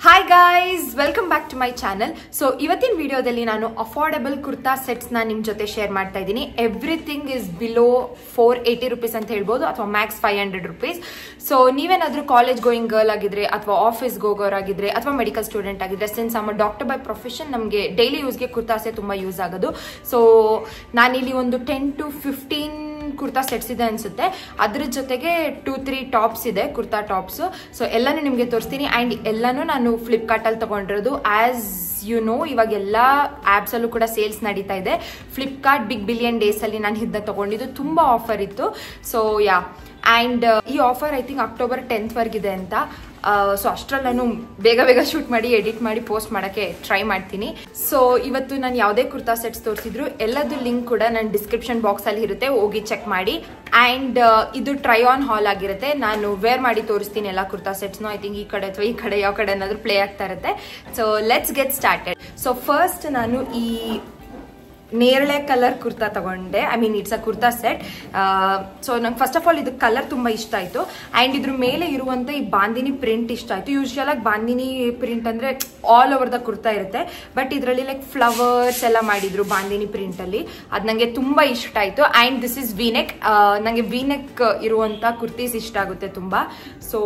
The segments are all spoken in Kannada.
Hi guys, welcome back to my channel. So ಇವತ್ತಿನ ವಿಡಿಯೋದಲ್ಲಿ ನಾನು ಅಫೋರ್ಡೆಬಲ್ ಕುರ್ತಾ ಸೆಟ್ಸ್ ನ ನಿಮ್ ಜೊತೆ ಶೇರ್ ಮಾಡ್ತಾ ಇದ್ದೀನಿ. ಎವ್ರಿಥಿಂಗ್ ಇಸ್ ಬಿಲೋ 480 rupees ಅಂತ ಹೇಳ್ಬೋದು, ಅಥವಾ ಮ್ಯಾಕ್ಸ್ 500 rupees. ಸೊ ನೀವೇನಾದ್ರೂ ಕಾಲೇಜ್ ಗೋಯಿಂಗ್ ಗರ್ಲ್ ಆಗಿದ್ರೆ, ಅಥವಾ ಆಫೀಸ್ಗೆ ಹೋಗೋರಾಗಿದ್ರೆ, ಅಥವಾ ಮೆಡಿಕಲ್ ಸ್ಟೂಡೆಂಟ್ ಆಗಿದ್ರೆ, since am doctor by profession, ನಮಗೆ ಡೈಲಿ ಯೂಸ್ಗೆ ಕುರ್ತಾಸೆ ತುಂಬಾ ಯೂಸ್ ಆಗೋದು. ಸೊ ನಾನಿಲ್ಲಿ ಒಂದು 10 to 15 ಕುರ್ತಾ ಸೆಟ್ಸ್ ಇದೆ ಅನ್ಸುತ್ತೆ. ಅದ್ರ ಜೊತೆಗೆ 2-3 ಟಾಪ್ಸ್ ಇದೆ, ಕುರ್ತಾ ಟಾಪ್ಸ್. ಸೊ ಎಲ್ಲಾನು ನಿಮ್ಗೆ ತೋರಿಸ್ತೀನಿ. ಅಂಡ್ ಎಲ್ಲಾನು ನಾನು ಫ್ಲಿಪ್ಕಾರ್ಟ್ ಅಲ್ಲಿ ತಗೊಂಡಿರೋದು. ಆಸ್ ಯು ನೋ, ಇವಾಗ ಎಲ್ಲಾ ಆಪ್ಸ್ ಅಲ್ಲೂ ಕೂಡ ಸೇಲ್ಸ್ ನಡೀತಾ ಇದೆ. ಫ್ಲಿಪ್ಕಾರ್ಟ್ ಬಿಗ್ ಬಿಲಿಯನ್ ಡೇಸ್ ಅಲ್ಲಿ ನಾನು ಇದನ್ನ ತಗೊಂಡಿದ್ದು, ತುಂಬಾ ಆಫರ್ ಇತ್ತು. ಸೊ ಯಾ, ಅಂಡ್ ಈ offer I think October 10th ವರ್ಗಿದೆ ಅಂತ. ಸೊ ಅಷ್ಟ್ರಲ್ಲಿ ನಾನು ಬೇಗ ಶೂಟ್ ಮಾಡಿ ಎಡಿಟ್ ಮಾಡಿ ಪೋಸ್ಟ್ ಮಾಡಕ್ಕೆ ಟ್ರೈ ಮಾಡ್ತೀನಿ. ಸೊ ಇವತ್ತು ನಾನು ಯಾವುದೇ ಕುರ್ತಾ ಸೆಟ್ಸ್ ತೋರಿಸಿದ್ರು ಎಲ್ಲದು ಲಿಂಕ್ ಕೂಡ ನನ್ನ ಡಿಸ್ಕ್ರಿಪ್ಷನ್ ಬಾಕ್ಸ್ ಅಲ್ಲಿ ಇರುತ್ತೆ, ಹೋಗಿ ಚೆಕ್ ಮಾಡಿ. ಅಂಡ್ ಇದು ಟ್ರೈ ಆನ್ ಹಾಲ್ ಆಗಿರುತ್ತೆ. ನಾನು ವೇರ್ ಮಾಡಿ ತೋರಿಸ್ತೀನಿ ಎಲ್ಲ ಕುರ್ತಾ ಸೆಟ್ಸ್ನು. ಐ ಥಿಂಕ್ ಈ ಕಡೆ ಅಥವಾ ಈ ಕಡೆ ಯಾವ ಕಡೆ ಏನಾದ್ರು ಪ್ಲೇ ಆಗ್ತಾ ಇರುತ್ತೆ. So let's get started. So first ನಾನು ಈ ನೇರಳೆ ಕಲರ್ ಕುರ್ತಾ ತಗೊಂಡೆ. I mean it's a kurta set. So ನಂಗೆ ಫಸ್ಟ್ ಆಫ್ ಆಲ್ ಇದು ಕಲರ್ ತುಂಬಾ ಇಷ್ಟ ಆಯ್ತು. ಅಂಡ್ ಇದ್ರ ಮೇಲೆ ಇರುವಂತ ಈ ಬಾಂದಿನಿ ಪ್ರಿಂಟ್ ಇಷ್ಟ ಆಯ್ತು. ಯೂಶುವಲ್ ಆಗಿ ಬಾಂದಿನಿ ಪ್ರಿಂಟ್ ಅಂದ್ರೆ ಆಲ್ ಓವರ್ ದ ಕುರ್ತಾ ಇರುತ್ತೆ, ಬಟ್ ಇದರಲ್ಲಿ ಲೈಕ್ ಫ್ಲವರ್ಸ್ ಎಲ್ಲ ಮಾಡಿದ್ರು ಬಾಂದಿನಿ ಪ್ರಿಂಟ್ ಅಲ್ಲಿ. ಅದ್ ನಂಗೆ ತುಂಬಾ ಇಷ್ಟ ಆಯ್ತು. And this is ವಿನೆಕ್. ನಂಗೆ ವಿನೆಕ್ ಇರುವಂತ ಕುರ್ತೀಸ್ ಇಷ್ಟ ಆಗುತ್ತೆ ತುಂಬಾ. So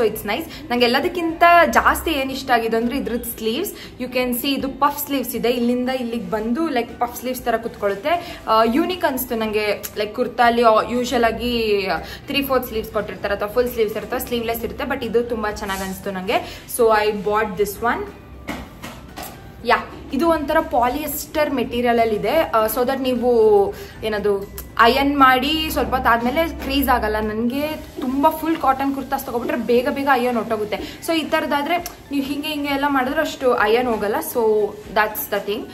it's nice. ನಂಗೆ ಎಲ್ಲದಕ್ಕಿಂತ ಜಾಸ್ತಿ ಏನ್ ಇಷ್ಟ ಆಗಿದೆ ಅಂದ್ರೆ ಇದ್ರದ್ದು ಸ್ಲೀವ್ಸ್. ಯು ಕ್ಯಾನ್ ಸಿ ಇದು ಪಫ್ ಸ್ಲೀವ್ಸ್ ಇದೆ. ಇಲ್ಲಿಂದ ಇಲ್ಲಿಗೆ ಬಂದು ಲೈಕ್ ಪಫ್ ಸ್ಲೀವ್ಸ್ ತರ ಕುತ್ಕೊಳ್ಳುತ್ತೆ. ಯೂನಿಕ್ ಅನ್ಸ್ತು ನಂಗೆ. ಲೈಕ್ ಕುರ್ತಾಲಿ ಯೂಶುವಲ್ ಆಗಿ 3/4 ಸ್ಲೀವ್ಸ್ ಕೊಟ್ಟಿರ್ತಾರೆ, ಅಥವಾ ಫುಲ್ ಸ್ಲೀವ್ಸ್ ಇರುತ್ತೆ, ಸ್ಲೀವ್ಲೆಸ್ ಇರುತ್ತೆ. ಬಟ್ ಇದು ತುಂಬಾ ಚೆನ್ನಾಗಿ ಅನ್ಸ್ತು ನಂಗೆ. So I bought this one. Yeah, ಇದು ಒಂಥರ ಪಾಲಿಯೆಸ್ಟರ್ ಮೆಟೀರಿಯಲ್ ಅಲ್ಲಿ ಇದೆ. ಸೊ ದಟ್ ನೀವು ಏನದು ಅಯನ್ ಮಾಡಿ ಸ್ವಲ್ಪ ಹೊತ್ತಾದ್ಮೇಲೆ ಕ್ರೀಸ್ ಆಗಲ್ಲ. ನನಗೆ ತುಂಬಾ ಫುಲ್ ಕಾಟನ್ ಕುರ್ತಾಸ್ ತಗೊಬಿಟ್ರೆ ಬೇಗ ಅಯನ್ ಹೊಟ್ಟೋಗುತ್ತೆ. ಸೊ ಈ ತರದಾದ್ರೆ ನೀವು ಹಿಂಗೆ ಎಲ್ಲ ಮಾಡಿದ್ರೆ ಅಷ್ಟು ಅಯನ್ ಹೋಗಲ್ಲ. So that's the thing.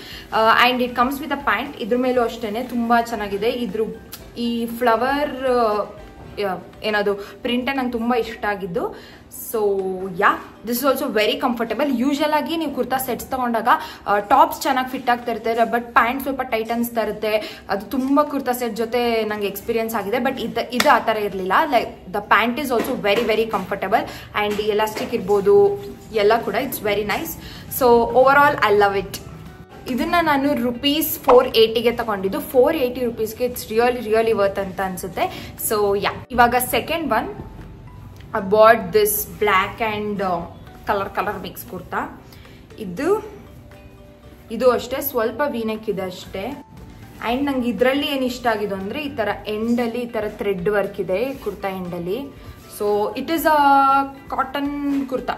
And it comes with a pant. ಇದ್ರ ಮೇಲೂ ಅಷ್ಟೇನೆ ತುಂಬಾ ಚೆನ್ನಾಗಿದೆ. ಇದ್ರ ಈ ಫ್ಲವರ್ ಏನದು ಪ್ರಿಂಟ್ ನಂಗೆ ತುಂಬಾ ಇಷ್ಟ ಆಗಿದ್ದು. So yeah, this is also very comfortable. Usual ಆಗಿ ನೀವು ಕುರ್ತಾ ಸೆಟ್ಸ್ ತಗೊಂಡಾಗ ಟಾಪ್ಸ್ ಚೆನ್ನಾಗಿ ಫಿಟ್ ಆಗ್ತಾ ಇರ್ತಾರೆ, ಬಟ್ ಪ್ಯಾಂಟ್ ಸ್ವಲ್ಪ ಟೈಟ್ ಅನ್ಸ್ತಾ ಇರುತ್ತೆ. ಅದು ತುಂಬಾ ಕುರ್ತಾ ಸೆಟ್ ಜೊತೆ ನಂಗೆ ಎಕ್ಸ್ಪೀರಿಯನ್ಸ್ ಆಗಿದೆ. ಬಟ್ ಇದು ಆ ಥರ ಇರಲಿಲ್ಲ. Like the pant is also very comfortable. And elastic ಇರ್ಬೋದು ಎಲ್ಲ ಕೂಡ it's very nice. So overall I love it. ಇದನ್ನ ನಾನು ₹480ಗೆ ತಗೊಂಡಿದ್ದು. 480 rupeesಗೆ ಇಟ್ಸ್ ರಿಯಲಿ ವರ್ತ್ ಅಂತ ಅನ್ಸುತ್ತೆ. ಸೊ ಯಾ, ಇವಾಗ second one I bought this black and colour mix kurta. ಇದು ಅಷ್ಟೇ ಸ್ವಲ್ಪ ವೀನೆಕ್ ಇದೆ ಅಷ್ಟೇ. ಅಂಡ್ ನಂಗೆ ಇದರಲ್ಲಿ ಏನ್ ಇಷ್ಟ ಆಗಿದೆ ಅಂದ್ರೆ ಈ ತರ ಎಂಡ್ ಅಲ್ಲಿ ಈ ತರ ಥ್ರೆಡ್ ವರ್ಕ್ ಇದೆ ಕುರ್ತಾ ಎಂಡ್ ಅಲ್ಲಿ. So it is a cotton kurta.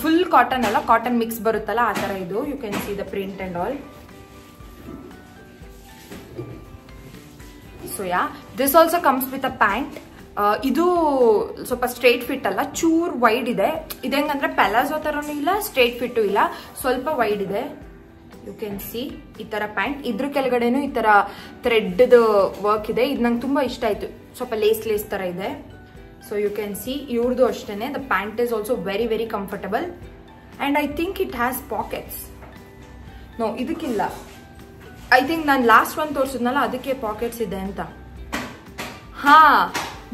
Full cotton ಅಲ್ಲ, ಕಾಟನ್ ಮಿಕ್ಸ್ ಬರುತ್ತಲ್ಲ ಆ ತರ ಇದು. You can see the print and all. So yeah, this also comes with a pant. ಇದು ಸ್ವಲ್ಪ ಸ್ಟ್ರೇಟ್ ಫಿಟ್ ಅಲ್ಲ, ಚೂರ್ ವೈಡ್ ಇದೆ. ಇದೇಂಗಂದ್ರೆ ಪ್ಯಾಲಾಜೋ ತರನು ಇಲ್ಲ, ಸ್ಟ್ರೇಟ್ ಫಿಟ್ ಇಲ್ಲ, ಸ್ವಲ್ಪ ವೈಡ್ ಇದೆ. ಯು ಕ್ಯಾನ್ ಸಿ ಈ ತರ ಪ್ಯಾಂಟ್. ಇದ್ರ ಕೆಳಗಡೆನು ಈ ತರ ಥ್ರೆಡ್ ವರ್ಕ್ ಇದೆ. ಇದು ನಂಗೆ ತುಂಬಾ ಇಷ್ಟ ಆಯ್ತು. ಸ್ವಲ್ಪ ಲೇಸ್ ತರ ಇದೆ. ಸೊ ಯು ಕ್ಯಾನ್ ಸಿ ಇವ್ರದ್ದು ಅಷ್ಟೇನೆ. The pant is also very comfortable. And I think it has pockets. No, ಇದಕ್ಕಿಲ್ಲ. ಐ ಥಿಂಕ್ ನಾನು ಲಾಸ್ಟ್ ಒನ್ ತೋರಿಸಿದ್ನಲ್ಲ ಅದಕ್ಕೆ ಪಾಕೆಟ್ಸ್ ಇದೆ ಅಂತ. ಹಾ,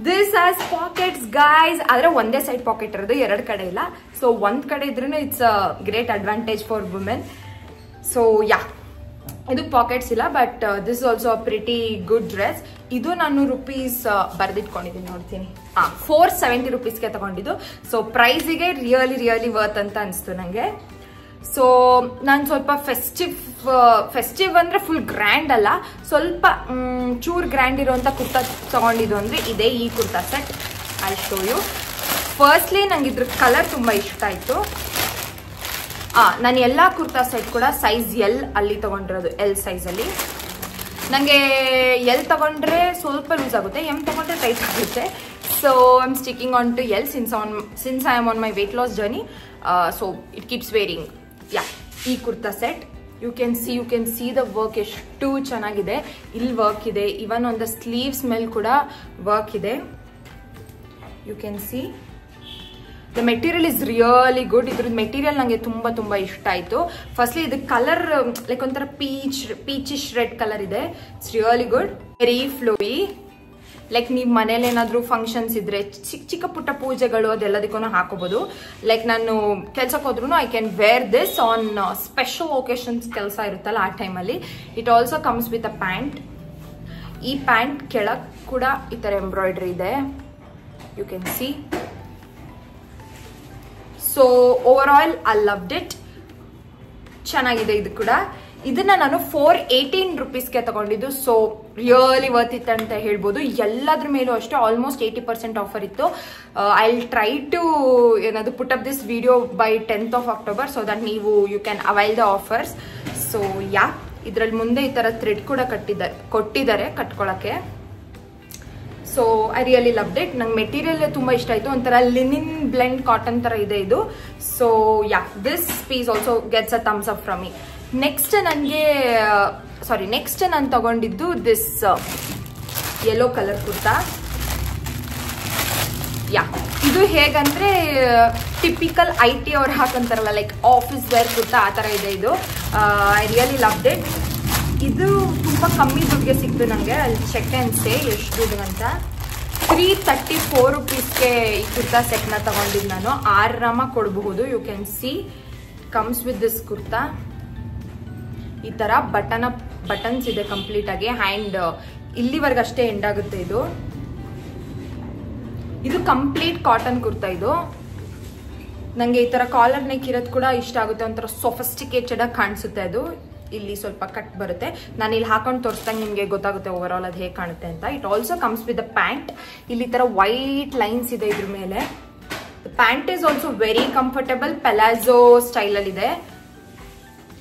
ದಿಸ್ ಹ್ಯಾಸ್ ಪಾಕೆಟ್ಸ್ ಗೈಸ್. ಆದ್ರೆ ಒಂದೇ ಸೈಡ್ ಪಾಕೆಟ್ ಇರೋದು, 2 ಕಡೆ ಇಲ್ಲ. ಸೊ ಒಂದ್ ಕಡೆ ಇದ್ರೂ it's a great advantage for women. So yeah, ಇದು ಪಾಕೆಟ್ಸ್ ಇಲ್ಲ, but this also a pretty good dress. ಇದು ನಾನು ರೂಪೀಸ್ ಬರ್ದಿಟ್ಕೊಂಡಿದ್ದೀನಿ, ನೋಡ್ತೀನಿ. 470 rupeesಗೆ ತಗೊಂಡಿದ್ದು. ಸೊ ಪ್ರೈಸಿಗೆ ರಿಯಲಿ ವರ್ತ್ ಅಂತ ಅನಿಸ್ತು ನಂಗೆ. ಸೊ ನಾನು ಸ್ವಲ್ಪ ಫೆಸ್ಟಿವ್ ಅಂದ್ರೆ ಫುಲ್ ಗ್ರ್ಯಾಂಡ್ ಅಲ್ಲ, ಸ್ವಲ್ಪ ಚೂರ್ ಗ್ರ್ಯಾಂಡ್ ಇರುವಂತ ಕುರ್ತಾ ತಗೊಂಡಿದ್ದು ಅಂದ್ರೆ ಇದೆ ಈ kurta set. I show you. Firstly ನಂಗೆ ಇದ್ರ ಕಲರ್ ತುಂಬಾ ಇಷ್ಟ ಆಯ್ತು. ನಾನು ಎಲ್ಲಾ ಕುರ್ತಾ ಸೆಟ್ ಕೂಡ ಸೈಜ್ ಎಲ್ ಅಲ್ಲಿ ತಗೊಂಡಿರೋದು, ಎಲ್ ಸೈಜ್ ಅಲ್ಲಿ. ನಂಗೆ ಎಲ್ ತಗೊಂಡ್ರೆ ಸ್ವಲ್ಪ ಲೂಸ್ ಆಗುತ್ತೆ, ಎಂ ತಗೊಂಡ್ರೆ ಟೈಟ್ ಆಗುತ್ತೆ. So I am sticking on to L since I am on my weight loss journey. So it keeps wearing. Yeah, ಈ kurta set you can see the work ಎಷ್ಟು ಚೆನ್ನಾಗಿದೆ. ಇಲ್ಲಿ ವರ್ಕ್ ಇದೆ, ಇವನ್ ಆನ್ ದ ಸ್ಲೀವ್ಸ್ ಮೇಲೆ ಕೂಡ ವರ್ಕ್ ಇದೆ. You can see the material is really good. ಇದ್ರದ್ದು ಮೆಟೀರಿಯಲ್ ನಂಗೆ ತುಂಬಾ ಇಷ್ಟ ಆಯ್ತು. ಫಸ್ಟ್ಲಿ ಇದು ಕಲರ್ ಲೈಕ್ ಒಂಥರ ಪೀಚಿಶ್ ರೆಡ್ ಕಲರ್ ಇದೆ. It's really good, very flowy. Like ನೀವು ಮನೇಲಿ ಏನಾದರೂ ಫಂಕ್ಷನ್ಸ್ ಇದ್ರೆ ಚಿಕ್ಕ ಚಿಕ್ಕ ಪುಟ್ಟ ಪೂಜೆಗಳು ಅದೆಲ್ಲದಕ್ಕೂ ಹಾಕೋಬಹುದು. ಲೈಕ್ ನಾನು ಕೆಲ್ಸಕ್ಕೆ ಹೋದ್ರೂ I can wear this on special occasions ಕೆಲಸ ಇರುತ್ತಲ್ಲ ಆ ಟೈಮಲ್ಲಿ. It also comes with a pant. ಈ ಪ್ಯಾಂಟ್ ಕೆಳಗೆ ಕೂಡ ಈ ಥರ ಎಂಬ್ರಾಯ್ಡ್ರಿ ಇದೆ, you can see. So overall I loved it. ಚೆನ್ನಾಗಿದೆ ಇದು ಕೂಡ. ಇದನ್ನ ನಾನು 418 rupeesಗೆ ತಗೊಂಡಿದ್ದು. ಸೊ ರಿಯಲಿ ವರ್ತ್ ಇಟ್ ಅಂತ ಹೇಳ್ಬೋದು. ಎಲ್ಲದ್ರ ಮೇಲೂ ಅಷ್ಟೇ ಆಲ್ಮೋಸ್ಟ್ 80% ಆಫರ್ ಇತ್ತು. ಐ ವಿಲ್ ಟ್ರೈ ಟು ಏನದು put up this video by 10th of October so that ನೀವು you can avail the offers. So yeah, ಇದ್ರಲ್ಲಿ ಮುಂದೆ ಈ ತರ ಥ್ರೆಡ್ ಕೂಡ ಕೊಟ್ಟಿದ್ದಾರೆ ಕಟ್ಕೊಳಕ್ಕೆ. So I really loved it. ನಂಗೆ ಮೆಟೀರಿಯಲ್ ತುಂಬಾ ಇಷ್ಟ ಆಯ್ತು. ಒಂಥರ ಲಿನಿನ್ ಬ್ಲೆಂಡ್ ಕಾಟನ್ ತರ ಇದೆ ಇದು. So yeah, this piece also gets a thumbs up from me. Next ನಾನು ತಗೊಂಡಿದ್ದು this yellow colour kurta. Yeah, ಇದು ಹೇಗಂದ್ರೆ ಟಿಪಿಕಲ್ IT ಅವ್ರು ಹಾಕಂತಾರಲ್ಲ, ಲೈಕ್ ಆಫೀಸ್ ವೇರ್ ಕುರ್ತಾ ಆ ತರ ಇದೆ ಇದು. I really loved it. ಇದು ತುಂಬಾ ಕಮ್ಮಿ ದುಡ್ಡಿಗೆ ಸಿಕ್ತು ನನಗೆ. ಅಲ್ಲಿ ಚೆಕ್ ಅಂಡ್ ಸೇ ಎಷ್ಟು ದುಡ್ಡು ಅಂತ. 334 rupeesಗೆ ಈ ಕುರ್ತಾ ಸೆಟ್ನ ತಗೊಂಡಿದ್ದು ನಾನು. ಆರಾಮಾಗಿ ಕೊಡಬಹುದು. You can see comes with this kurta. ಈ ತರ ಬಟನ್ಸ್ ಇದೆ ಕಂಪ್ಲೀಟ್ ಆಗಿ. ಹ್ಯಾಂಡ್ ಇಲ್ಲಿವರೆಗೆ ಅಷ್ಟೇ ಎಂಡ್ ಆಗುತ್ತೆ ಇದು. ಇದು ಕಂಪ್ಲೀಟ್ ಕಾಟನ್ ಕುರ್ತಾ ಇದು. ನಂಗೆ ಈ ತರ ಕಾಲರ್ ನೆಕ್ ಇರೋದು ಕೂಡ ಇಷ್ಟ ಆಗುತ್ತೆ. ಒಂಥರ ಸೊಫಿಸ್ಟಿಕೇಟೆಡ್ ಆಗಿ ಕಾಣಿಸುತ್ತೆ ಅದು. ಇಲ್ಲಿ ಸ್ವಲ್ಪ ಕಟ್ ಬರುತ್ತೆ. ನಾನು ಇಲ್ಲಿ ಹಾಕೊಂಡು ತೋರಿಸ್ದಂಗೆ ನಿಮಗೆ ಗೊತ್ತಾಗುತ್ತೆ ಓವರ್ ಆಲ್ ಅದು ಹೇಗೆ ಕಾಣುತ್ತೆ ಅಂತ. It also comes with the pant. ಇಲ್ಲಿ ತರ ವೈಟ್ ಲೈನ್ಸ್ ಇದೆ ಇದ್ರ ಮೇಲೆ. Pant is also very comfortable. Palazzo style ಅಲ್ಲಿ ಇದೆ.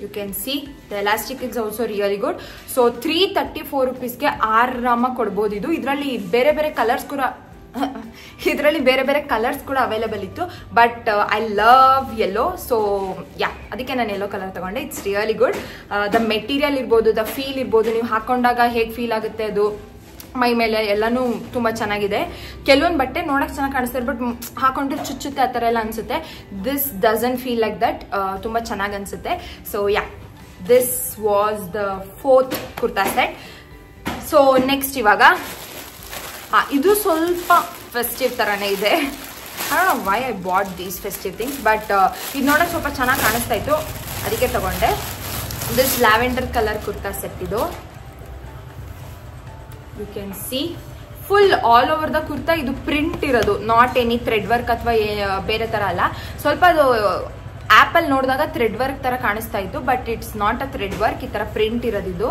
You can see the elastic is also really good. So 334 rupeesಗೆ ಆರಾಮಾಗಿ ಕೊಡ್ಬೋದು ಇದು. ಇದರಲ್ಲಿ ಬೇರೆ ಬೇರೆ ಕಲರ್ಸ್ ಕೂಡ ಅವೈಲೇಬಲ್ ಇತ್ತು. But I love yellow. So yeah, ಅದಕ್ಕೆ ನಾನು ಯೆಲ್ಲೋ ಕಲರ್ ತಗೊಂಡೆ. It's really good. The material ಇರ್ಬೋದು, ದ ಫೀಲ್ ಇರ್ಬೋದು, ನೀವು ಹಾಕೊಂಡಾಗ ಹೇಗೆ ಫೀಲ್ ಆಗುತ್ತೆ ಅದು ಮೈ ಮೇಲೆ ಎಲ್ಲಾನು ತುಂಬಾ ಚೆನ್ನಾಗಿದೆ. ಕೆಲವೊಂದು ಬಟ್ಟೆ ನೋಡಕ್ ಚೆನ್ನಾಗಿ ಕಾಣಿಸ್ತಾರೆ, ಬಟ್ ಹಾಕೊಂಡ್ರೆ ಚುಚ್ಚುತ್ತೆ ಆ ತರ ಎಲ್ಲ ಅನ್ಸುತ್ತೆ. This doesn't feel like that. ತುಂಬಾ ಚೆನ್ನಾಗಿ ಅನ್ಸುತ್ತೆ. So yeah, this was the 4th kurta set. So next ಇವಾಗ ಇದು ಸ್ವಲ್ಪ ಫೆಸ್ಟಿವ್ ತರಾನೇ ಇದೆ. I don't know why I bought these festive things, but ಇದು ನೋಡಕ್ ಸ್ವಲ್ಪ ಚೆನ್ನಾಗಿ ಕಾಣಿಸ್ತಾ ಇತ್ತು, ಅದಕ್ಕೆ ತಗೊಂಡೆ. This lavender colour kurta set ಇದು. You can see full all over the kurta. ಇದು ಪ್ರಿಂಟ್ ಇರೋದು, ನಾಟ್ ಎನಿ ಥ್ರೆಡ್ ವರ್ಕ್ ಅಥವಾ ಬೇರೆ ತರ ಅಲ್ಲ. ಸ್ವಲ್ಪ ಅದು ಆಪಲ್ ನೋಡಿದಾಗ ಥ್ರೆಡ್ ವರ್ಕ್ ತರ ಕಾಣಿಸ್ತಾ ಇತ್ತು, but it's not a thread work. ಈ ತರ ಪ್ರಿಂಟ್ ಇರೋದಿದು.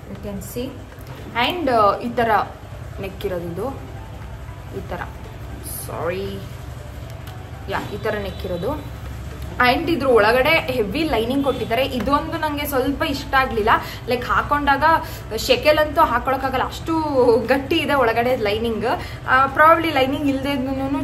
You can see. ಅಂಡ್ ಈ ತರ ನೆಕ್ ಇರೋದಿದು. ಈ ತರ ಈ ತರ ನೆಕ್ ಇರೋದು. ಅಂಡ್ ಇದ್ರ ಒಳಗಡೆ ಹೆವಿ ಲೈನಿಂಗ್ ಕೊಟ್ಟಿದ್ದಾರೆ. ಇದೊಂದು ನಂಗೆ ಸ್ವಲ್ಪ ಇಷ್ಟ ಆಗ್ಲಿಲ್ಲ. ಲೈಕ್ ಹಾಕೊಂಡಾಗ ಶೆಕೆಲ್ ಅಂತೂ ಹಾಕೊಳಕ್ಕಾಗಲ್ಲ, ಅಷ್ಟು ಗಟ್ಟಿ ಇದೆ ಒಳಗಡೆ ಲೈನಿಂಗ್. ಪ್ರಾಬ್ಲಿ ಲೈನಿಂಗ್ ಇಲ್ಲದೆ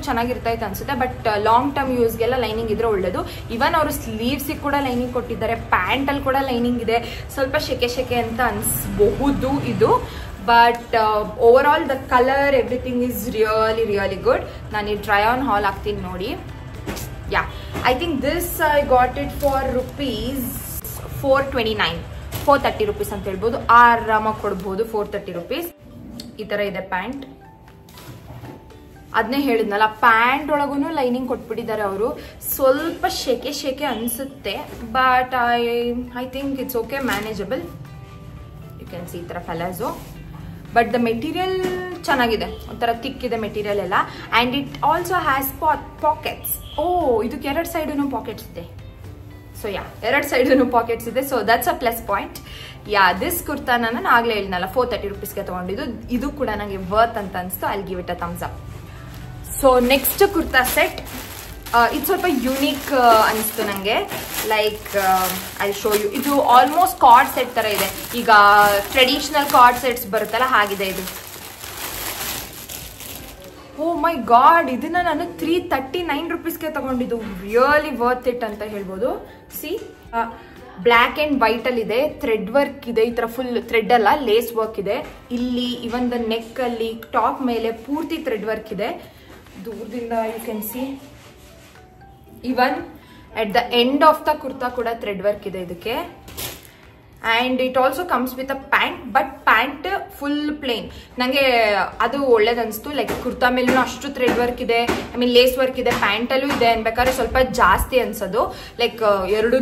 ಚೆನ್ನಾಗಿರ್ತಾ ಇತ್ತು ಅನ್ಸುತ್ತೆ. ಬಟ್ ಲಾಂಗ್ ಟರ್ಮ್ ಯೂಸ್ಗೆಲ್ಲ ಲೈನಿಂಗ್ ಇದ್ರೆ ಒಳ್ಳೇದು. ಇವನ್ ಅವರು ಸ್ಲೀವ್ಸ್ ಕೂಡ ಲೈನಿಂಗ್ ಕೊಟ್ಟಿದ್ದಾರೆ, ಪ್ಯಾಂಟ್ ಅಲ್ಲಿ ಕೂಡ ಲೈನಿಂಗ್ ಇದೆ. ಸ್ವಲ್ಪ ಶೆಕೆ ಅಂತ ಅನ್ಸಬಹುದು ಇದು. But over all the colour everything is really good. ನಾನು ಈ ಟ್ರೈ ಆನ್ ಹಾಲ್ ಹಾಕ್ತೀನಿ ನೋಡಿ. Yeah, I think this I got it for ₹429, 430 rupees ಅಂತ ಹೇಳ್ಬೋದು. ಆರಾಮಾಗಿ ಕೊಡ್ಬೋದು 430 rupees. ಈ ತರ ಇದೆ ಪ್ಯಾಂಟ್. ಅದನ್ನೇ ಹೇಳಿದ್ನಲ್ಲ, ಪ್ಯಾಂಟ್ ಒಳಗೂ ಲೈನಿಂಗ್ ಕೊಟ್ಬಿಟ್ಟಿದ್ದಾರೆ ಅವರು. ಸ್ವಲ್ಪ ಶೆಕೆ ಅನ್ಸುತ್ತೆ, but I think it's okay, manageable. You can see ಈ ತರ ಫೆಲಾಜೋ. ಬಟ್ ದ ಮೆಟೀರಿಯಲ್ ಚೆನ್ನಾಗಿದೆ, ಒಂಥರ ಥಿಕ್ ಇದೆ ಮೆಟೀರಿಯಲ್ ಎಲ್ಲ. And it also has pockets. ಇದಕ್ಕೆ 2 ಸೈಡೂ ಪಾಕೆಟ್ಸ್ ಇದೆ. ಸೊ ಯಾ, 2 ಸೈಡೂ ಪಾಕೆಟ್ಸ್ ಇದೆ. So that's a plus point. Yeah, this ಕುರ್ತಾನ ನಾನು ಆಗ್ಲೇ ಹೇಳಿದ್ನಲ್ಲ 430 rupeesಗೆ ತಗೊಂಡಿದ್ದು. ಇದು ಕೂಡ ನನಗೆ ವರ್ತ್ ಅಂತ ಅನ್ಸ್ತು. I give it a thumbs up. So next kurta set, ಇದು ಸ್ವಲ್ಪ ಯುನೀಕ್ ಅನಿಸ್ತು ನನಗೆ. Like I show you. ಇದು ಆಲ್ಮೋಸ್ಟ್ ಕಾರ್ಡ್ ಸೆಟ್ ತರ ಇದೆ. ಈಗ ಟ್ರೆಡಿಷನಲ್ ಕಾರ್ಡ್ ಸೆಟ್ಸ್ ಬರುತ್ತಲ್ಲ, ಹಾಗಿದೆ ಇದು. ಓ ಮೈ ಗಾಡ್, ಇದನ್ನ ನಾನು 339 rupeesಗೆ ತಗೊಂಡಿದ್ದು. ರಿಯಲಿ ವರ್ತ್ ಇಟ್ ಅಂತ ಹೇಳ್ಬೋದು. ಸಿ, ಬ್ಲ್ಯಾಕ್ ಅಂಡ್ ವೈಟ್ ಅಲ್ಲಿ ಇದೆ, ಥ್ರೆಡ್ ವರ್ಕ್ ಇದೆ. ಈ ತರ ಫುಲ್ ಥ್ರೆಡ್ ಅಲ್ಲ, ಲೇಸ್ ವರ್ಕ್ ಇದೆ. ಇಲ್ಲಿ ಇವನ್ ದ ನೆಕ್ ಅಲ್ಲಿ ಟಾಪ್ ಮೇಲೆ ಪೂರ್ತಿ ಥ್ರೆಡ್ ವರ್ಕ್ ಇದೆ. ದೂರದಿಂದ you can see. Even at the end of the kurta ಕೂಡ ಥ್ರೆಡ್ ವರ್ಕ್ ಇದೆ ಇದಕ್ಕೆ. And it also comes with a pant, but pant full plain. ನನಗೆ ಅದು ಒಳ್ಳೇದನ್ನಿಸ್ತು. ಲೈಕ್ ಕುರ್ತಾ ಮೇಲೂ ಅಷ್ಟು ಥ್ರೆಡ್ ವರ್ಕ್ ಇದೆ, ಐ ಮೀನ್ ಲೇಸ್ ವರ್ಕ್ ಇದೆ, ಪ್ಯಾಂಟಲ್ಲೂ ಇದೆ ಅನ್ಬೇಕಾದ್ರೆ ಸ್ವಲ್ಪ ಜಾಸ್ತಿ ಅನ್ಸೋದು. ಲೈಕ್ ಎರಡೂ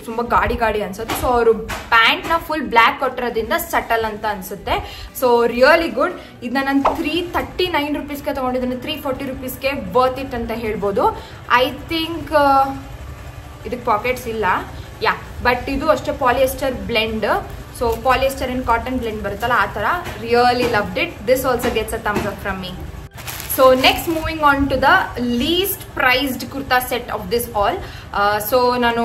ತುಂಬ ಗಾಡಿ ಅನ್ಸೋದು. ಸೊ ಅವರು ಪ್ಯಾಂಟ್ನ ಫುಲ್ ಬ್ಲ್ಯಾಕ್ ಕೊಟ್ಟಿರೋದ್ರಿಂದ ಸಟಲ್ ಅಂತ ಅನ್ಸುತ್ತೆ. So really good. ಇದನ್ನ ನಾನು 339 rupeesಗೆ ತೊಗೊಂಡಿದ್ದೀನಿ. 340 rupeesಗೆ ವರ್ತ್ ಇಟ್ ಅಂತ ಹೇಳ್ಬೋದು. ಐ ಥಿಂಕ್ ಇದಕ್ಕೆ ಪಾಕೆಟ್ಸ್ ಇಲ್ಲ, ಯಾ, ಬಟ್ ಇದು ಅಷ್ಟೇ polyester blend. So polyester and cotton blend ಬರುತ್ತಲ್ಲ ಆ ಥರ. Really loved it. This also gets a thumbs up from me. So next moving on to the least priced kurta set of this all. So ನಾನು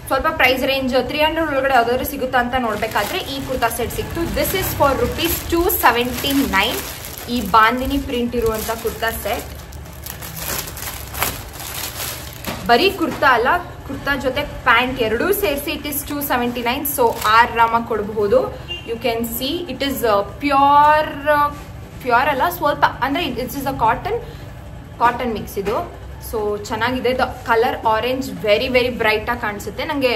ಸ್ವಲ್ಪ ಪ್ರೈಸ್ ರೇಂಜ್ 300 ಒಳಗಡೆ ಯಾವ್ದಾದ್ರು ಸಿಗುತ್ತಾ ಅಂತ ನೋಡ್ಬೇಕಾದ್ರೆ ಈ ಕುರ್ತಾ ಸೆಟ್ ಸಿಕ್ತು. This is for ₹279. ಈ ಬಾಂದಿನಿ ಪ್ರಿಂಟ್ ಇರುವಂತ ಕುರ್ತಾ ಸೆಟ್. ಬರೀ ಕುರ್ತಾ ಅಲ್ಲ, ಕುರ್ತಾ ಜೊತೆ ಪ್ಯಾಂಟ್ ಎರಡೂ ಸೇರಿಸಿ ಇಟ್ ಇಸ್ 279. ಸೊ ಆರಾಮಾಗಿ ಕೊಡಬಹುದು. You can see it is pure ಅಲ್ಲ, ಸ್ವಲ್ಪ ಅಂದ್ರೆ it's is a cotton mix ಇದು. ಸೊ ಚೆನ್ನಾಗಿದೆ. The colour orange very bright ಆಗಿ ಕಾಣಿಸುತ್ತೆ. ನನಗೆ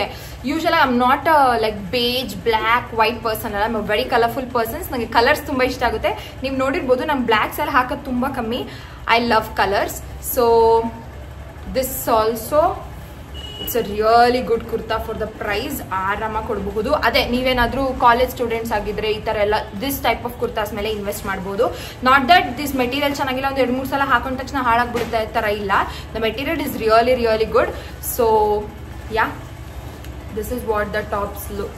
usually I am not like beige black white person ಅಲ್ಲ, ಐ ವೆರಿ ಕಲರ್ಫುಲ್ ಪರ್ಸನ್ಸ್. ನನಗೆ ಕಲರ್ಸ್ ತುಂಬ ಇಷ್ಟ ಆಗುತ್ತೆ. ನೀವು ನೋಡಿರ್ಬೋದು ನಾನು ಬ್ಲ್ಯಾಕ್ಸ್ ಎಲ್ಲ ಹಾಕೋದು ತುಂಬ ಕಮ್ಮಿ. I love colours. So this also it's a really good kurta for the price. ಆರಾಮಾಗಿ ಕೊಡಬಹುದು. ಅದೇ ನೀವೇನಾದ್ರೂ ಕಾಲೇಜ್ ಸ್ಟೂಡೆಂಟ್ಸ್ ಆಗಿದ್ರೆ ಈ ತರ ಎಲ್ಲ ದಿಸ್ ಟೈಪ್ ಆಫ್ ಕುರ್ತಾಸ್ ಮೇಲೆ ಇನ್ವೆಸ್ಟ್ ಮಾಡಬಹುದು. ನಾಟ್ ದಟ್ ದಿಸ್ ಮೆಟೀರಿಯಲ್ ಚೆನ್ನಾಗಿಲ್ಲ, ಒಂದು 2-3 ಸಲ ಹಾಕೊಂಡ ತಕ್ಷಣ ಹಾಳಾಗ್ಬಿಡುತ್ತೆ ಆ ಥರ ಇಲ್ಲ. The material is really good. So yeah, this is what the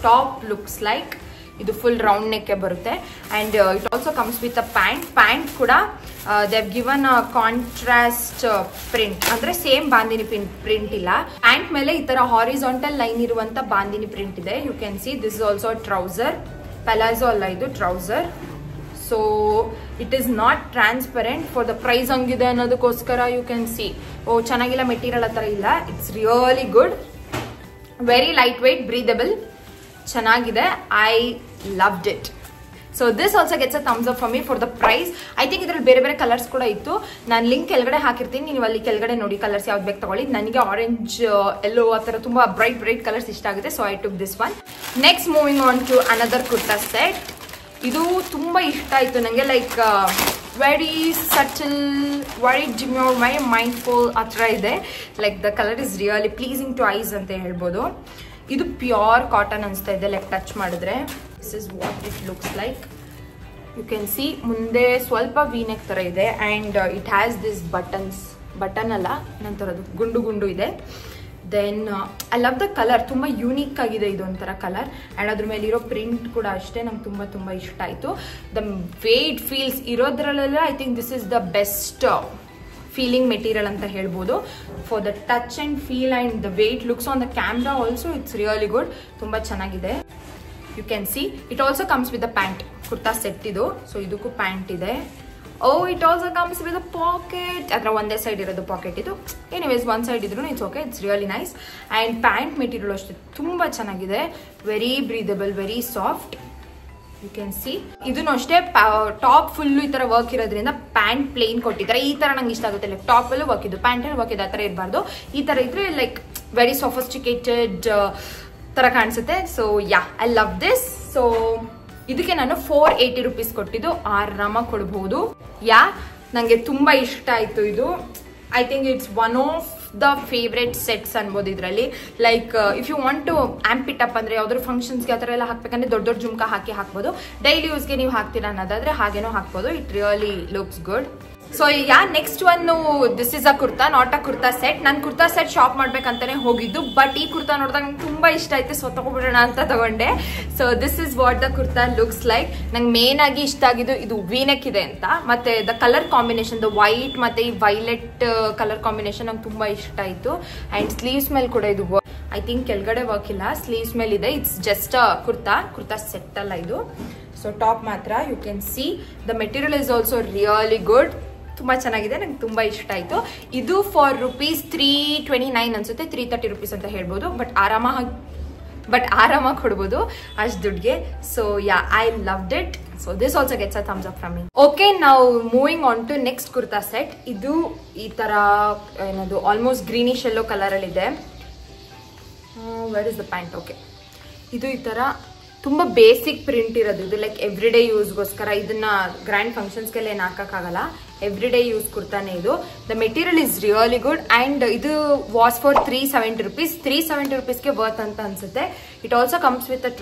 top looks like. ಇದು ಫುಲ್ ರೌಂಡ್ ನೆಕ್ಕೆ ಬರುತ್ತೆ. And it also comes with a pant ಕೂಡ they have given a contrast print, ಅಂದ್ರೆ ಸೇಮ್ ಬಾಂದಿನಿ ಪ್ರಿಂಟ್ ಇಲ್ಲ. ಪ್ಯಾಂಟ್ ಮೇಲೆ ಈ ತರ ಹಾರಿಜಾಂಟಲ್ ಲೈನ್ ಇರುವಂತ ಬಾಂದಿನಿ ಪ್ರಿಂಟ್ ಇದೆ. You can see this is also trouser. Palazzo ಅಲ್ಲ, ಇದು trouser. So it is not transparent. For the price ಹಂಗಿದೆ ಅನ್ನೋದಕ್ಕೋಸ್ಕರ ಯು ಕ್ಯಾನ್ ಸಿ ಓ ಚೆನ್ನಾಗಿಲ್ಲ ಮೆಟೀರಿಯಲ್ ಆ ಥರ ಇಲ್ಲ. It's really good. Very light weight, breathable, ಚೆನ್ನಾಗಿದೆ. I loved it. So this also gets a thumbs up for me for the price. I think ಇದರಲ್ಲಿ ಬೇರೆ ಕಲರ್ಸ್ ಕೂಡ ಇತ್ತು. ನಾನು ಲಿಂಕ್ ಕೆಳಗಡೆ ಹಾಕಿರ್ತೀನಿ, ನೀವು ಅಲ್ಲಿ ಕೆಳಗಡೆ ನೋಡಿ ಕಲರ್ಸ್ ಯಾವ್ದು ಬೇಕು ತಗೊಳ್ಳಿ. ನನಗೆ ಆರೆಂಜ್, ಎಲ್ಲೋ ಆ ಥರ ತುಂಬ ಬ್ರೈಟ್ ಕಲರ್ಸ್ ಇಷ್ಟ ಆಗುತ್ತೆ. So I took this one. Next moving on to another kurta set. ಇದು ತುಂಬ ಇಷ್ಟ ಆಯಿತು ನನಗೆ. Like very subtle, very demure, very mindful ಆ ಥರ ಇದೆ. Like the colour is really pleasing to eyes ಅಂತ ಹೇಳ್ಬೋದು. ಇದು ಪ್ಯೂರ್ ಕಾಟನ್ ಅನಿಸ್ತಾ ಇದೆ ಲೈಕ್ ಟಚ್ ಮಾಡಿದ್ರೆ. This is what it looks like. You can see ಮುಂದೆ ಸ್ವಲ್ಪ ವೀನೆಕ್ ಥರ ಇದೆ. And it has this button ಅಲ್ಲ ನಂತರದ್ದು ಗುಂಡು ಇದೆ. Then I love the colour. ತುಂಬ ಯೂನಿಕ್ ಆಗಿದೆ ಇದೊಂಥರ ಕಲರ್. ಆ್ಯಂಡ್ ಅದ್ರ ಮೇಲೆ ಇರೋ ಪ್ರಿಂಟ್ ಕೂಡ ಅಷ್ಟೇ ನಂಗೆ ತುಂಬ ಇಷ್ಟ ಆಯಿತು. ದ ವೇ ಇಟ್ ಫೀಲ್ಸ್ ಇರೋದ್ರಲ್ಲೆಲ್ಲ I think this is the best feeling material ಅಂತ ಹೇಳ್ಬೋದು. For the touch and feel and the way it looks on the camera also it's really good. ತುಂಬ ಚೆನ್ನಾಗಿದೆ. You can see it also comes with the pant. Kurta set ಇದು. ಸೊ ಇದಕ್ಕೂ ಪ್ಯಾಂಟ್ ಇದೆ. Oh it also comes with a pocket. ಅದರ ಒಂದೇ ಸೈಡ್ ಇರೋದು ಪಾಕೆಟ್ ಇದು. ಎನಿವೇಸ್ ಒನ್ ಸೈಡ್ ಇದ್ರು it's okay. It's really nice. And pant material ಅಷ್ಟೇ ತುಂಬ ಚೆನ್ನಾಗಿದೆ. Very breathable, very soft. You can see ಇದನ್ನು ಅಷ್ಟೇ ಟಾಪ್ ಫುಲ್ಲು ಈ ತರ ವರ್ಕ್ ಇರೋದ್ರಿಂದ ಪ್ಯಾಂಟ್ ಪ್ಲೇನ್ ಕೊಟ್ಟಿದ್ದಾರೆ. ಈ ತರ ನಂಗೆ ಇಷ್ಟ ಆಗುತ್ತೆ. ಲೈಕ್ ಟಾಪ್ ಅಲ್ಲೂ ವರ್ಕ್ ಇದು, ಪ್ಯಾಂಟ್ ಅಲ್ಲಿ ವರ್ಕ್ ಇದೆ, ಆ ತರ ಇರಬಾರ್ದು. ಈ ತರ ಇದ್ರೆ ಲೈಕ್ ವೆರಿ ಸೊಫಿಸ್ಟಿಕೇಟೆಡ್ ತರ ಕಾಣಿಸುತ್ತೆ. So yeah, I love this. So ಇದಕ್ಕೆ ನಾನು 480 rupees ಕೊಟ್ಟಿದ್ದು. ಆರಾಮಾಗಿ ಕೊಡಬಹುದು. ಯಾ, ನಂಗೆ ತುಂಬಾ ಇಷ್ಟ ಆಯ್ತು ಇದು. I think it's one of the favourite sets ಅನ್ಬೋದು ಇದರಲ್ಲಿ. Like if you want to amp it up ಅಂದ್ರೆ ಯಾವ್ದಾದ್ರು ಫಂಕ್ಷನ್ಸ್ಗೆ ಆ ಥರ ಎಲ್ಲ ಹಾಕ್ಬೇಕಂದ್ರೆ ದೊಡ್ಡ ಜುಮ್ಕ ಹಾಕ್ಬೋದು. ಡೈಲಿ ಯೂಸ್ಗೆ ನೀವು ಹಾಕ್ತೀರಾ ಅನ್ನೋದಾದ್ರೆ ಹಾಗೇನೋ ಹಾಕ್ಬೋದು. It really looks good. So yeah, next one this is a kurta, not a kurta set. ನಾನು ಕುರ್ತಾ ಸೆಟ್ ಶಾಪ್ ಮಾಡ್ಬೇಕಂತಾನೆ ಹೋಗಿದ್ದು, ಬಟ್ ಈ ಕುರ್ತಾ ನೋಡಿದಾಗ ನಂಗೆ ತುಂಬಾ ಇಷ್ಟ ಆಯ್ತು. ಸೊ ತಗೊಬಿಡೋಣ ಅಂತ ತಗೊಂಡೆ. So this is what the kurta looks like. ನಂಗೆ ಮೇನ್ ಆಗಿ ಇಷ್ಟ ಆಗಿದ್ದು ಇದು ವೀನೆಕ್ ಇದೆ ಅಂತ, ಮತ್ತೆ the colour combination, the white ಮತ್ತೆ ಈ ವೈಲೆಟ್ ಕಲರ್ ಕಾಂಬಿನೇಷನ್ ನಂಗೆ ತುಂಬಾ ಇಷ್ಟ ಆಯ್ತು. ಅಂಡ್ ಸ್ಲೀವ್ಸ್ ಮೇಲೆ ಕೂಡ ಇದು ಐ ಥಿಂಕ್ ಕೆಳಗಡೆ ವರ್ಕ್ ಇಲ್ಲ, ಸ್ಲೀವ್ಸ್ ಮೇಲೆ ಇದೆ. It's just a kurta set ಅಲ್ಲ ಇದು. ಸೊ ಟಾಪ್ ಮಾತ್ರ. You can see the material is also really good. ತುಂಬಾ ಚೆನ್ನಾಗಿದೆ, ನಂಗೆ ತುಂಬಾ ಇಷ್ಟ ಆಯ್ತು. ಇದು ಫಾರ್ ₹329 ಅನ್ಸುತ್ತೆ, 330 rupees ಅಂತ ಹೇಳ್ಬೋದು. ಬಟ್ ಆರಾಮಾಗಿ ಕೊಡ್ಬೋದು ಅಷ್ಟು ದುಡ್ಡಿಗೆ. So yeah, I loved it. So this also gets a thumbs up from me. Okay, ನಾವು moving on to next kurta set. ಇದು ಈ ತರ ಏನದು ಆಲ್ಮೋಸ್ಟ್ ಗ್ರೀನಿಶ್ ಯೆಲ್ಲೋ ಕಲರ್ ಅಲ್ಲಿ ಇದೆ. Where is the pant? Okay, ಇದು ಈ ತರ ತುಂಬಾ ಬೇಸಿಕ್ ಪ್ರಿಂಟ್ ಇರೋದು ಇದು, ಲೈಕ್ ಎವ್ರಿ ಡೇ ಯೂಸ್ಗೋಸ್ಕರ. ಇದನ್ನ ಗ್ರ್ಯಾಂಡ್ ಫಂಕ್ಷನ್ಸ್ಗೆಲ್ಲ ಏನು ಹಾಕಕ್ಕಾಗಲ್ಲ, ಎವ್ರಿ ಡೇ ಯೂಸ್ ಕುರ್ತಾನೆ ಇದು. The material is really good and ಇದು ವಾಸ್ ಫಾರ್ 370 rupees. 370 rupeesಗೆ ವರ್ತ್ ಅಂತ ಅನ್ಸುತ್ತೆ. It also comes with a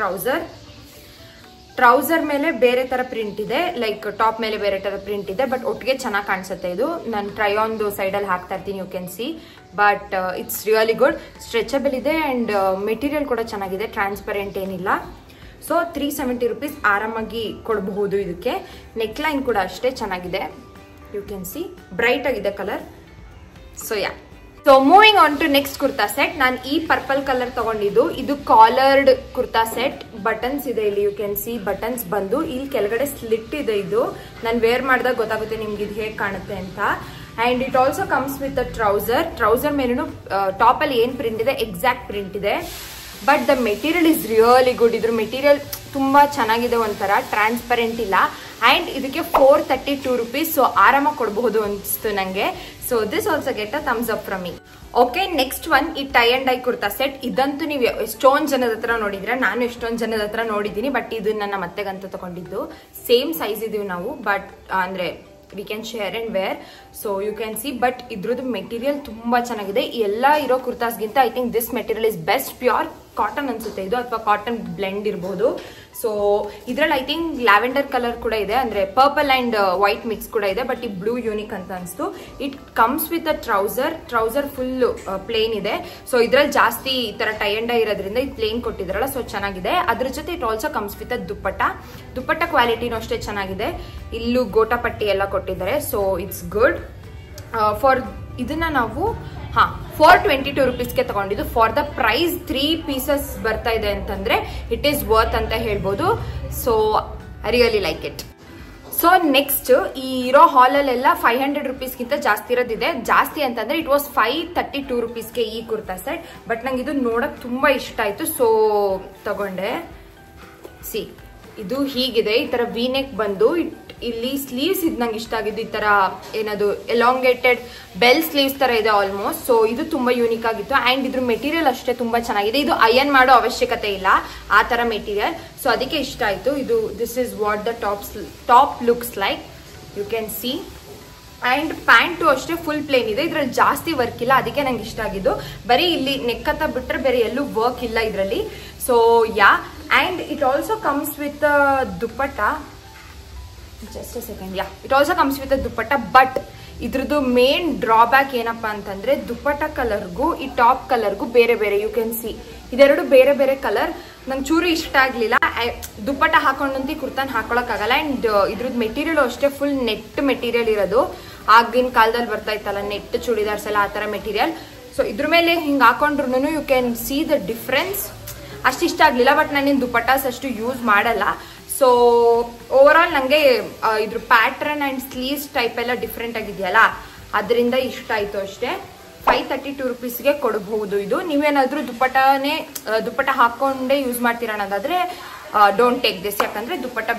trouser ಮೇಲೆ ಬೇರೆ ತರ ಪ್ರಿಂಟ್ ಇದೆ, ಲೈಕ್ ಟಾಪ್ ಮೇಲೆ ಬೇರೆ ತರ ಪ್ರಿಂಟ್ ಇದೆ, ಬಟ್ ಒಟ್ಟಿಗೆ ಚೆನ್ನಾಗಿ ಕಾಣಿಸುತ್ತೆ ಇದು. ನಾನು ಟ್ರೈ ಆನ್ ಸೈಡ್ ಅಲ್ಲಿ ಹಾಕ್ತಾ ಇರ್ತೀನಿ, you can see. But it's really good, stretchable ಇದೆ ಅಂಡ್ ಮೆಟೀರಿಯಲ್ ಕೂಡ ಚೆನ್ನಾಗಿದೆ, ಟ್ರಾನ್ಸ್ಪರೆಂಟ್ ಏನಿಲ್ಲ. ಸೊ 370 rupees ಆರಾಮಾಗಿ ಕೊಡಬಹುದು ಇದಕ್ಕೆ. ನೆಕ್ ಲೈನ್ ಕೂಡ ಅಷ್ಟೇ ಚೆನ್ನಾಗಿದೆ, ಯು ಕ್ಯಾನ್ ಸಿ, ಬ್ರೈಟ್ ಆಗಿದೆ colour. So yeah, so moving on to next kurta set. ನಾನು ಈ ಪರ್ಪಲ್ ಕಲರ್ ತಗೊಂಡಿದ್ದು. ಇದು ಕಾಲರ್ಡ್ ಕುರ್ತಾ ಸೆಟ್, ಬಟನ್ಸ್ ಇದೆ ಇಲ್ಲಿ, ಯು ಕ್ಯಾನ್ ಸಿ ಬಟನ್ಸ್ ಬಂದು ಇಲ್ಲಿ ಕೆಳಗಡೆ ಸ್ಲಿಟ್ ಇದೆ. ಇದು ನಾನು ವೇರ್ ಮಾಡಿದಾಗ ಗೊತ್ತಾಗುತ್ತೆ ನಿಮ್ಗೆ ಇದು ಹೇಗೆ ಕಾಣುತ್ತೆ ಅಂತ. And it also comes with a trouser ಮೇಲೂ ಟಾಪ್ ಅಲ್ಲಿ ಏನ್ ಪ್ರಿಂಟ್ ಇದೆ ಎಕ್ಸಾಕ್ಟ್ ಪ್ರಿಂಟ್ ಇದೆ. But the material is really good. ಇದ್ರ ಮೆಟೀರಿಯಲ್ ತುಂಬಾ ಚೆನ್ನಾಗಿದೆ, ಒಂಥರ ಟ್ರಾನ್ಸ್ಪರೆಂಟ್ ಇಲ್ಲ. ಅಂಡ್ ಇದಕ್ಕೆ 432 rupees. ಸೊ ಆರಾಮಾಗಿ ಕೊಡಬಹುದು ಅನಿಸ್ತು ನಂಗೆ. So this also get a thumbs up from me. Okay, next one ಈ tie and dye kurta set. ಇದಂತೂ ನೀವು ಎಷ್ಟೊಂದು ಜನದ ಹತ್ರ ನೋಡಿದ್ರೆ, ನಾನು ಎಷ್ಟೊಂದು ಜನದ ಹತ್ರ ನೋಡಿದ್ದೀನಿ. ಬಟ್ ಇದು ನನ್ನ ಮತ್ತೆಗಂತ ತಗೊಂಡಿದ್ದು. ಸೇಮ್ ಸೈಜ್ ಇದೀವಿ ನಾವು, ಬಟ್ ಅಂದ್ರೆ we can share and wear. So you can see. But ಇದ್ರದ್ದು ಮೆಟೀರಿಯಲ್ ತುಂಬಾ ಚೆನ್ನಾಗಿದೆ. ಎಲ್ಲ ಇರೋ ಕುರ್ತಾಸ್ಗಿಂತ I think this material is best. Pure cotton ಅನ್ಸುತ್ತೆ ಇದು, ಅಥವಾ ಕಾಟನ್ ಬ್ಲೆಂಡ್ ಇರಬಹುದು. ಸೊ ಇದ್ರಲ್ಲಿ ಐ ಥಿಂಕ್ ಲ್ಯಾವೆಂಡರ್ ಕಲರ್ ಕೂಡ ಇದೆ, ಅಂದ್ರೆ ಪರ್ಪಲ್ ಅಂಡ್ ವೈಟ್ ಮಿಕ್ಸ್ ಕೂಡ ಇದೆ. ಬಟ್ ಈ ಬ್ಲೂ ಯೂನಿಕ್ ಅಂತ ಅನ್ಸ್ತು. It comes with a trouser full plain ಇದೆ. ಸೊ ಇದ್ರಲ್ಲಿ ಜಾಸ್ತಿ ಈ ತರ ಟೈ ಅಂಡ್ ಡೈ ಇರೋದ್ರಿಂದ ಇದು ಪ್ಲೇನ್ ಕೊಟ್ಟಿದ್ರಲ್ಲ, ಸೊ ಚೆನ್ನಾಗಿದೆ. ಅದ್ರ ಜೊತೆ it also comes with a dupatta ಕ್ವಾಲಿಟಿನೂ ಅಷ್ಟೇ ಚೆನ್ನಾಗಿದೆ. ಇಲ್ಲೂ ಗೋಟಾ ಪಟ್ಟಿ ಎಲ್ಲ ಕೊಟ್ಟಿದ್ದಾರೆ. So it's good. ಫಾರ್ ಇದನ್ನ ನಾವು 422 rupeesಗೆ ತಗೊಂಡಿದ್ದು. ಫಾರ್ ದ ಪ್ರೈಸ್ 3 pieces ಬರ್ತಾ ಇದೆ ಅಂತಂದ್ರೆ ಇಟ್ ಈಸ್ ವರ್ತ್ ಅಂತ ಹೇಳ್ಬೋದು. So I really like it. So next ಈ ಇರೋ ಹಾಲ್ ಅಲ್ಲೆಲ್ಲ 500 rupeesಗಿಂತ ಜಾಸ್ತಿ ಇರೋದಿದೆ. ಜಾಸ್ತಿ ಅಂತಂದ್ರೆ ಇಟ್ ವಾಸ್ 532 rupeesಗೆ ಈ ಕುರ್ತಾ ಸೆಟ್. ಬಟ್ ನಂಗೆ ಇದು ನೋಡಕ್ ತುಂಬಾ ಇಷ್ಟ ಆಯ್ತು, ಸೊ ತಗೊಂಡೆ. ಸಿ, ಇದು ಹೀಗಿದೆ, ಈ ತರ ವಿ ನೆಕ್ ಬಂದು ಇಲ್ಲಿ ಸ್ಲೀವ್ಸ್ ಇದು ನಂಗೆ ಇಷ್ಟ ಆಗಿದ್ದು. ಈ ತರ ಏನದು ಎಲಾಂಗೇಟೆಡ್ ಬೆಲ್ ಸ್ಲೀವ್ಸ್ ತರ ಇದೆ ಆಲ್ಮೋಸ್ಟ್. ಸೊ ಇದು ತುಂಬಾ ಯೂನಿಕ್ ಆಗಿತ್ತು. ಅಂಡ್ ಇದ್ರ ಮೆಟೀರಿಯಲ್ ಅಷ್ಟೇ ತುಂಬಾ ಚೆನ್ನಾಗಿದೆ. ಇದು ಅಯನ್ ಮಾಡೋ ಅವಶ್ಯಕತೆ ಇಲ್ಲ, ಆ ತರ ಮೆಟೀರಿಯಲ್. ಸೊ ಅದಕ್ಕೆ ಇಷ್ಟ ಆಯ್ತು ಇದು. This is what the top looks like, you can see. And pant ಅಷ್ಟೇ ಫುಲ್ ಪ್ಲೇನ್ ಇದೆ, ಇದ್ರಲ್ಲಿ ಜಾಸ್ತಿ ವರ್ಕ್ ಇಲ್ಲ, ಅದಕ್ಕೆ ನಂಗೆ ಇಷ್ಟ ಆಗಿದ್ದು. ಬರೀ ಇಲ್ಲಿ ನೆಕ್ ಹತ್ತ ಬಿಟ್ರೆ ಬೇರೆ ಎಲ್ಲೂ ವರ್ಕ್ ಇಲ್ಲ ಇದರಲ್ಲಿ. So yeah, and it also comes with dupatta. Just a second. Yeah, it also comes with dupatta. But ಇದ್ರದ್ದು ಮೇನ್ ಡ್ರಾಬ್ಯಾಕ್ ಏನಪ್ಪಾ ಅಂತಂದ್ರೆ ದುಪ್ಪಟ್ಟ ಕಲರ್ಗೂ ಈ ಟಾಪ್ ಕಲರ್ಗೂ ಬೇರೆ ಬೇರೆ, ಯು ಕ್ಯಾನ್ ಸಿ. ಇದೆರಡು ಬೇರೆ ಬೇರೆ ಕಲರ್. ನಂಗೆ ಚೂರು ಇಷ್ಟ ಆಗ್ಲಿಲ್ಲ. ದುಪ್ಪಟ್ಟ ಹಾಕೊಂಡಂತ ಕುರ್ತಾನ ಹಾಕೊಳಕ್ ಆಗಲ್ಲ. ಅಂಡ್ ಇದ್ರದ್ದು ಮೆಟೀರಿಯಲ್ ಅಷ್ಟೇ ಫುಲ್ ನೆಟ್ ಮೆಟೀರಿಯಲ್ ಇರೋದು. ಆಗಿನ ಕಾಲದಲ್ಲಿ ಬರ್ತಾ ಇತ್ತಲ್ಲ ನೆಟ್ ಚೂಡಿದಾರ್ಸ್ ಎಲ್ಲ, ಆ ತರ ಮೆಟೀರಿಯಲ್. ಸೊ ಇದ್ರ ಮೇಲೆ ಹಿಂಗ್ ಹಾಕೊಂಡ್ರು you can see the difference. ಅಷ್ಟು ಇಷ್ಟ ಆಗ್ಲಿಲ್ಲ. ಬಟ್ ನಾನೇನು ದುಪ್ಪಟ್ಟಾಸ್ ಅಷ್ಟು ಯೂಸ್ ಮಾಡಲ್ಲ. ಸೊ ಓವರ್ ಆಲ್ ನಂಗೆ ಇದ್ರ ಪ್ಯಾಟ್ರನ್ ಅಂಡ್ ಸ್ಲೀವ್ಸ್ ಟೈಪ್ ಎಲ್ಲ ಡಿಫ್ರೆಂಟ್ ಆಗಿದೆಯಲ್ಲ, ಅದರಿಂದ ಇಷ್ಟ ಆಯ್ತು ಅಷ್ಟೇ. 532 rupeesಗೆ ಕೊಡಬಹುದು ಇದು. ನೀವೇನಾದ್ರೂ ದುಪ್ಪಟ್ಟ ಹಾಕೊಂಡೇ ಯೂಸ್ ಮಾಡ್ತೀರಾ ಅನ್ನೋದಾದ್ರೆ ಡೋಂಟ್ ಟೇಕ್ ದಿಸ್. ಯಾಕಂದ್ರೆ ದುಪ್ಪಟ್ಟ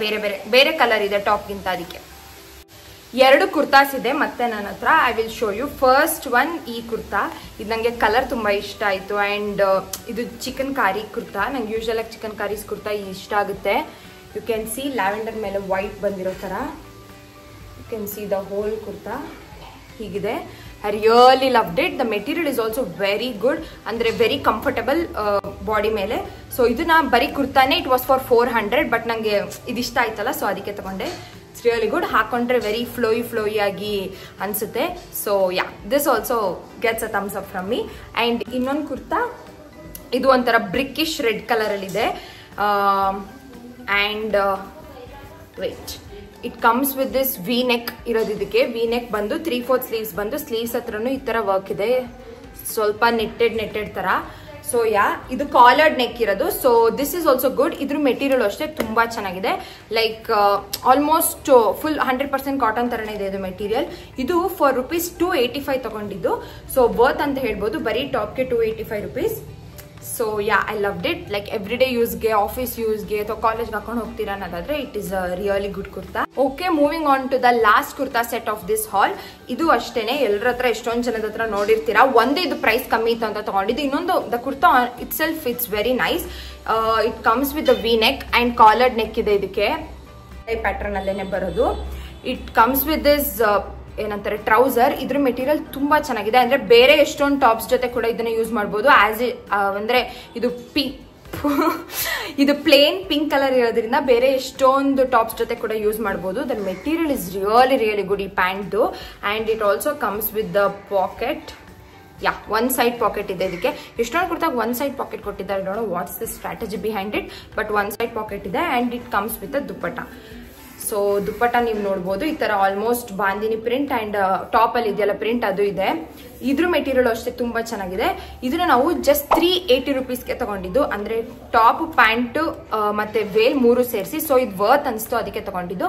ಬೇರೆ ಕಲರ್ ಇದೆ ಟಾಪ್ಗಿಂತ, ಅದಕ್ಕೆ. 2 ಕುರ್ತಾಸ್ ಇದೆ ಮತ್ತೆ ನನ್ನ ಹತ್ರ. I will show you. First one ಈ ಕುರ್ತಾ. ಇದು ನಂಗೆ ಕಲರ್ ತುಂಬಾ ಇಷ್ಟ ಆಯ್ತು. ಅಂಡ್ ಇದು ಚಿಕನ್ ಕಾರಿ ಕುರ್ತಾ. ನಂಗೆ ಯೂಶಲ್ ಆಗಿ ಚಿಕನ್ ಕಾರೀಸ್ ಕುರ್ತಾ ಇಷ್ಟ ಆಗುತ್ತೆ. ಯು ಕ್ಯಾನ್ ಸಿ ಲ್ಯಾವೆಂಡರ್ ಮೇಲೆ ವೈಟ್ ಬಂದಿರೋ ತರ. You can see the whole kurta ಹೀಗಿದೆ. I really loved it. The material is also very good, ಅಂದ್ರೆ ವೆರಿ ಕಂಫರ್ಟಬಲ್ ಬಾಡಿ ಮೇಲೆ. ಸೊ ಇದನ್ನ ಬರೀ ಕುರ್ತಾನೆ. It was for 400. ಬಟ್ ನಂಗೆ ಇದಿಷ್ಟ ಆಯ್ತಲ್ಲ, ಸೊ ಅದಕ್ಕೆ ತಗೊಂಡೆ. It's really good. ಹಾಕೊಂಡ್ರೆ ವೆರಿ ಫ್ಲೋಯಿ ಆಗಿ ಅನ್ಸುತ್ತೆ. So yeah, this also gets a thumbs up from me. And ಇನ್ನೊಂದು ಕುರ್ತಾ, ಇದು ಒಂಥರ ಬ್ರಿಕ್ಕಿಶ್ ರೆಡ್ ಕಲರ್ ಅಲ್ಲಿ ಇದೆ. And wait, it comes with this V neck ಇರೋದು. ಇದಕ್ಕೆ ವಿ ನೆಕ್ ಬಂದು 3/4 ಸ್ಲೀವ್ಸ್ ಬಂದು, ಸ್ಲೀವ್ಸ್ ಹತ್ರನು ಈ ತರ ವರ್ಕ್ ಇದೆ, ಸ್ವಲ್ಪ ನೆಟ್ಟೆಡ್ ತರ. ಸೊ ಯಾ, ಇದು ಕಾಲರ್ಡ್ ನೆಕ್ ಇರೋದು. So this is also good. ಇದ್ರ ಮೆಟೀರಿಯಲ್ ಅಷ್ಟೇ ತುಂಬಾ ಚೆನ್ನಾಗಿದೆ. ಲೈಕ್ ಆಲ್ಮೋಸ್ಟ್ ಫುಲ್ 100% ಕಾಟನ್ ತರನೇ ಇದೆ ಇದು ಮೆಟೀರಿಯಲ್. ಇದು ಫಾರ್ rupees 285 ತಗೊಂಡಿದ್ದು. ಸೊ ವರ್ತ್ ಅಂತ ಹೇಳ್ಬೋದು. ಬರೀ ಟಾಪ್ಗೆ 285 rupees. So yeah I loved it. Like every day ಯೂಸ್ಗೆ, ಆಫೀಸ್ ಯೂಸ್ಗೆ ಅಥವಾ ಕಾಲೇಜ್ಗೆ ಹಾಕೊಂಡು ಹೋಗ್ತೀರಾ ಅನ್ನೋದಾದ್ರೆ it is a really good kurta. Okay, moving on to the last kurta set of this haul. ಇದು ಅಷ್ಟೇನೆ, ಎಲ್ಲರ ಹತ್ರ ಎಷ್ಟೊಂದು ಜನದ ಹತ್ರ ನೋಡಿರ್ತೀರಾ. ಒಂದು ಇದು ಪ್ರೈಸ್ ಕಮ್ಮಿ ಇತ್ತು ಅಂತ ತಗೊಂಡಿದ್ದು. ಇನ್ನೊಂದು the kurta itself it's very nice. It comes with the V neck and collared neck ಇದೆ. ಇದಕ್ಕೆ ಪ್ಯಾಟರ್ನ್ ಅಲ್ಲೇನೆ ಬರೋದು. ಇಟ್ ಕಮ್ಸ್ ವಿತ್ ದಿಸ್ ಏನಂತಾರೆ ಟ್ರೌಸರ್. ಇದ್ರ ಮೆಟೀರಿಯಲ್ ತುಂಬಾ ಚೆನ್ನಾಗಿದೆ. ಅಂದ್ರೆ ಬೇರೆ ಎಷ್ಟೊಂದು ಟಾಪ್ಸ್ ಜೊತೆ ಕೂಡ ಇದನ್ನ ಯೂಸ್ ಮಾಡಬಹುದು. ಅಂದ್ರೆ ಇದು ಇದು ಪ್ಲೇನ್ ಪಿಂಕ್ ಕಲರ್ ಇರೋದ್ರಿಂದ ಬೇರೆ ಎಷ್ಟೊಂದು ಟಾಪ್ಸ್ ಜೊತೆ ಕೂಡ ಯೂಸ್ ಮಾಡಬಹುದು. The material is really good ಈ pant. And it also comes with the pocket. Yeah, one side pocket ಇದೆ. ಇದಕ್ಕೆ ಎಷ್ಟೊಂದು ಕುರ್ತಾಗ ಒನ್ ಸೈಡ್ ಪಾಕೆಟ್ ಕೊಟ್ಟಿದ್ದಾರೆ. ನೋಡೋ what's the strategy behind it. But one side pocket ಇದೆ. And it comes with a dupatta. So dupatta ನೀವು ನೋಡ್ಬೋದು, ಈ ತರ almost bandhani print and top ಅಲ್ಲಿ ಇದೆಯಲ್ಲ ಪ್ರಿಂಟ್, ಅದು ಇದೆ. ಇದ್ರ ಮೆಟೀರಿಯಲ್ ಅಷ್ಟೇ ತುಂಬಾ ಚೆನ್ನಾಗಿದೆ. ಇದನ್ನ ನಾವು ಜಸ್ಟ್ 380 ರುಪೀಸ್ಗೆ ತಗೊಂಡಿದ್ದು. ಅಂದ್ರೆ ಟಾಪ್, ಪ್ಯಾಂಟ್ ಮತ್ತೆ ವೇಲ್ 3 ಸೇರಿಸಿ. ಸೊ ಇದು ವರ್ತ್ ಅನ್ಸ್ತು, ಅದಕ್ಕೆ ತಗೊಂಡಿದ್ದು.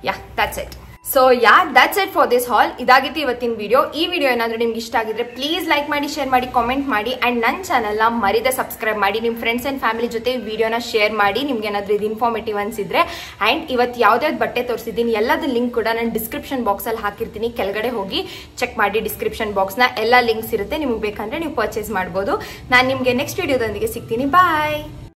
Yeah, that's it. So yeah, that's it for this haul. ಇದಾಗಿತ್ತು ಇವತ್ತಿನ ವಿಡಿಯೋ. ಈ ವಿಡಿಯೋ ಏನಾದ್ರೂ ನಿಮ್ಗೆ ಇಷ್ಟ ಆಗಿದ್ರೆ ಪ್ಲೀಸ್ ಲೈಕ್ ಮಾಡಿ, ಶೇರ್ ಮಾಡಿ, ಕಾಮೆಂಟ್ ಮಾಡಿ. ಅಂಡ್ ನನ್ನ ಚಾನಲ್ನ ಮರಿದೆ ಸಬ್ಸ್ಕ್ರೈಬ್ ಮಾಡಿ. ನಿಮ್ಮ ಫ್ರೆಂಡ್ಸ್ ಅಂಡ್ ಫ್ಯಾಮಿಲಿ ಜೊತೆ ವಿಡಿಯೋನ ಶೇರ್ ಮಾಡಿ, ನಿಮ್ಗೆ ಏನಾದ್ರೂ ಇದು ಇನ್ಫಾರ್ಮೇಟಿವ್ ಅನ್ಸಿದ್ರೆ. ಅಂಡ್ ಇವತ್ತು ಯಾವ್ದಾವ್ದು ಬಟ್ಟೆ ತೋರಿಸಿದ್ದೀನಿ ಎಲ್ಲದ ಲಿಂಕ್ ಕೂಡ ನಾನು ಡಿಸ್ಕ್ರಿಪ್ಷನ್ ಬಾಕ್ಸ್ ಅಲ್ಲಿ ಹಾಕಿರ್ತೀನಿ. ಕೆಳಗಡೆ ಹೋಗಿ ಚೆಕ್ ಮಾಡಿ ಡಿಸ್ಕ್ರಿಪ್ಷನ್ ಬಾಕ್ಸ್ ನ. ಎಲ್ಲ ಲಿಂಕ್ಸ್ ಇರುತ್ತೆ, ನಿಮ್ಗೆ ಬೇಕಂದ್ರೆ ನೀವು ಪರ್ಚೇಸ್ ಮಾಡಬಹುದು. ನಾನು ನಿಮ್ಗೆ ನೆಕ್ಸ್ಟ್ ವಿಡಿಯೋದೊಂದಿಗೆ ಸಿಗ್ತೀನಿ. ಬಾಯ್.